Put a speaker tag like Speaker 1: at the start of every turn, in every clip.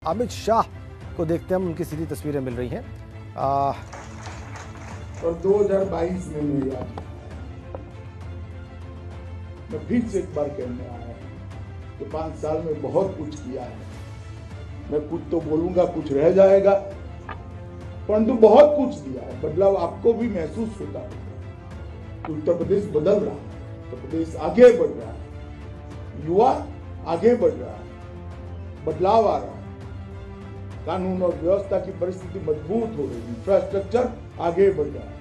Speaker 1: अमित शाह को देखते हैं, उनकी सीधी तस्वीरें मिल रही हैं।
Speaker 2: और 2022 में मेरी आज मैं फिर से एक बार कहने आया कि 5 साल में बहुत कुछ किया है। मैं कुछ तो बोलूंगा, कुछ रह जाएगा, परंतु बहुत कुछ दिया है। बदलाव आपको भी महसूस होता है। उत्तर प्रदेश बदल रहा है, उत्तर प्रदेश आगे बढ़ रहा है, युवा आगे बढ़ रहा है, बदलाव आ रहा है, कानून और व्यवस्था की परिस्थिति मजबूत हो रही है, इंफ्रास्ट्रक्चर आगे बढ़ रहा है,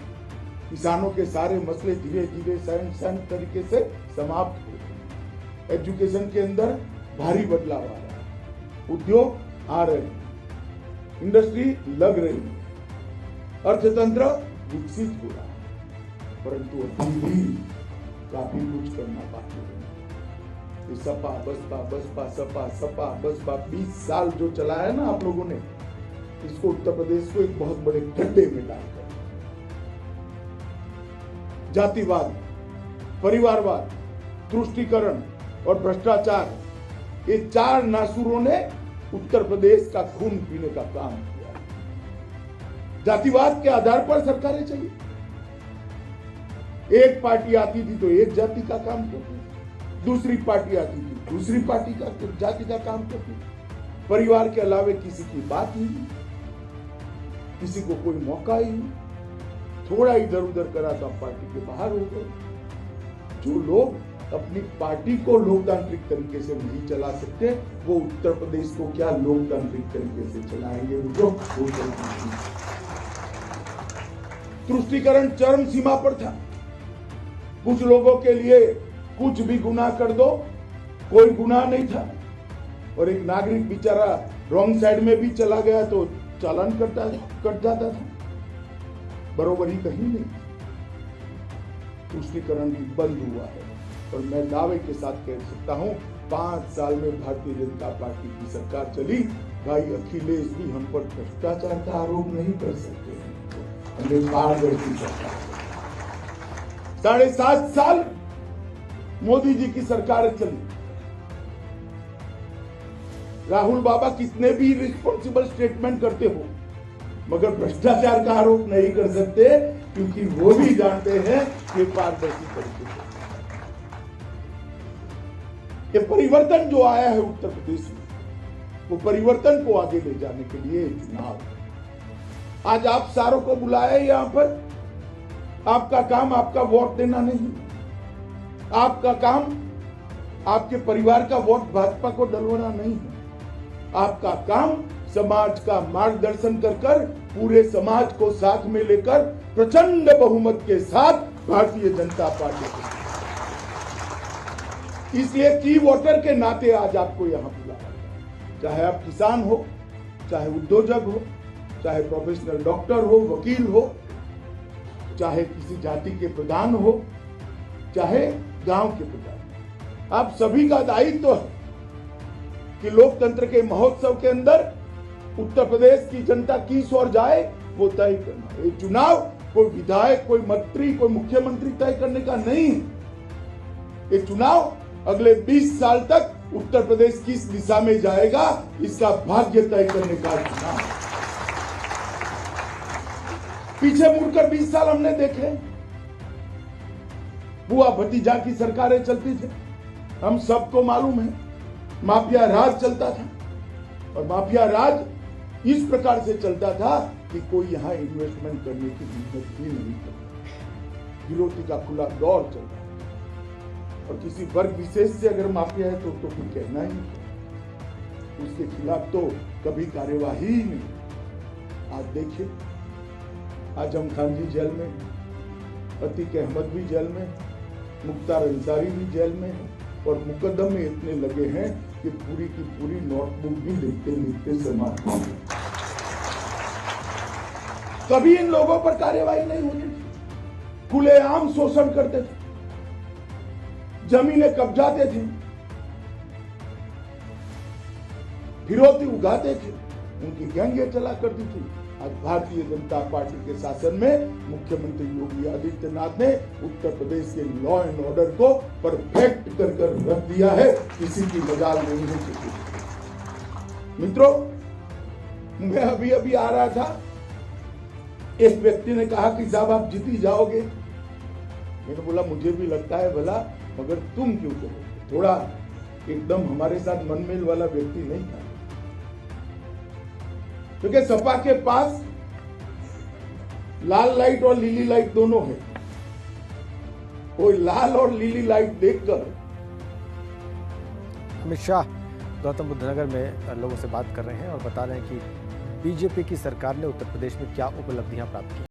Speaker 2: किसानों के सारे मसले धीरे धीरे सहन तरीके से समाप्त हो रहे हैं, एजुकेशन के अंदर भारी बदलाव आ रहा है, उद्योग आ रहे हैं, इंडस्ट्री लग रही है, अर्थतंत्र विकसित हो रहा है, परंतु अभी भी काफी कुछ करना बाकी है। सपा बसपा बसपा सपा सपा बसपा 20 साल जो चला है ना आप लोगों ने, इसको उत्तर प्रदेश को एक बहुत बड़े गड्ढे में डालकर जातिवाद, परिवारवाद, तुष्टीकरण और भ्रष्टाचार, ये 4 नासुरों ने उत्तर प्रदेश का खून पीने का काम किया। जातिवाद के आधार पर सरकारें चली, एक पार्टी आती थी तो एक जाति का काम करती, दूसरी पार्टी आती थी दूसरी पार्टी का जाति का काम करती, परिवार के अलावे किसी की बात नहीं, किसी को कोई मौका ही नहीं, थोड़ा इधर उधर करा तो पार्टी के बाहर हो गए। जो लोग अपनी पार्टी को लोकतांत्रिक तरीके से नहीं चला सकते, वो उत्तर प्रदेश को क्या लोकतांत्रिक तरीके से चलाएंगे? तुष्टीकरण चरम सीमा पर था। कुछ लोगों के लिए कुछ भी गुनाह कर दो, कोई गुनाह नहीं था, और एक नागरिक बेचारा रॉन्ग साइड में भी चला गया तो चालान कट जाता था। बरोबरी कहीं नहीं, तुष्टीकरण भी बंद हुआ है। और मैं दावे के साथ कह सकता हूं, 5 साल में भारतीय जनता पार्टी की सरकार चली। भाई अखिलेश भी हम पर भ्रष्टाचार का आरोप नहीं कर सकते, हमें पारदर्शी सरकार। 7.5 साल मोदी जी की सरकार चली। राहुल बाबा कितने भी रिस्पॉन्सिबल स्टेटमेंट करते हो, मगर भ्रष्टाचार का आरोप नहीं कर सकते, क्योंकि वो भी जानते हैं कि पारदर्शी तरीके से ये परिवर्तन जो आया है उत्तर प्रदेश में, वो परिवर्तन को आगे ले जाने के लिए चुनाव। आज आप सारों को बुलाया यहां पर, आपका काम आपका वोट देना नहीं, आपका काम आपके परिवार का वोट भाजपा को डलवाना नहीं है। आपका काम समाज का मार्गदर्शन कर पूरे समाज को साथ में लेकर प्रचंड बहुमत के साथ भारतीय जनता पार्टी को, इसलिए की वोटर के नाते आज आपको यहां बुलाया। चाहे आप किसान हो, चाहे उद्योजक हो, चाहे प्रोफेशनल डॉक्टर हो, वकील हो, चाहे किसी जाति के प्रधान हो, चाहे गांव के प्रधान, आप सभी का दायित्व है कि लोकतंत्र के महोत्सव के अंदर उत्तर प्रदेश की जनता किस ओर जाए वो तय करना। ये चुनाव कोई विधायक, कोई मंत्री, कोई मुख्यमंत्री तय करने का नहीं है। ये चुनाव अगले 20 साल तक उत्तर प्रदेश किस दिशा में जाएगा, इसका भाग्य तय करने का चुनाव। पीछे मुड़कर 20 साल हमने देखे, बुआ भतीजा की सरकारें चलती थी, हम सबको मालूम है। माफिया राज चलता था, और माफिया राज इस प्रकार से चलता था कि कोई यहां इन्वेस्टमेंट करने की हिम्मत भी नहीं करता। गिरोती का खुला दौर चल रहा है, और किसी वर्ग विशेष से अगर माफिया है तो फिर कहना ही, उसके खिलाफ तो कभी कार्यवाही ही नहीं। आज देखिए, आजम खान जी जेल में, अतीक अहमद भी जेल में, मुख्तार अंसारी भी जेल में है, और मुकदमे इतने लगे हैं कि पूरी की पूरी नोटबुक भी लिखते लिखते समाप्त हो गई। कभी इन लोगों पर कार्यवाही नहीं होती थी। खुलेआम शोषण करते थे, जमीनें कब्जाते थे, फिरौती उगाते थे, उनकी गैंगें चला करती थी। आज भारतीय जनता पार्टी के शासन में मुख्यमंत्री योगी आदित्यनाथ ने उत्तर प्रदेश के लॉ एंड ऑर्डर को परफेक्ट कर रख दिया है, किसी की मजाल नहीं है। मित्रों, मैं अभी अभी आ रहा था, एक व्यक्ति ने कहा कि साहब आप जीत ही जाओगे। मैंने बोला मुझे भी लगता है भला, मगर तुम क्यों करोगे? थोड़ा एकदम हमारे साथ मनमेल वाला व्यक्ति नहीं था, क्योंकि सपा के पास लाल लाइट और लीली लाइट दोनों है। कोई लाल और लीली लाइट देखकर
Speaker 1: अमित शाह गौतम बुद्ध नगर में लोगों से बात कर रहे हैं और बता रहे हैं कि बीजेपी की सरकार ने उत्तर प्रदेश में क्या उपलब्धियां प्राप्त की।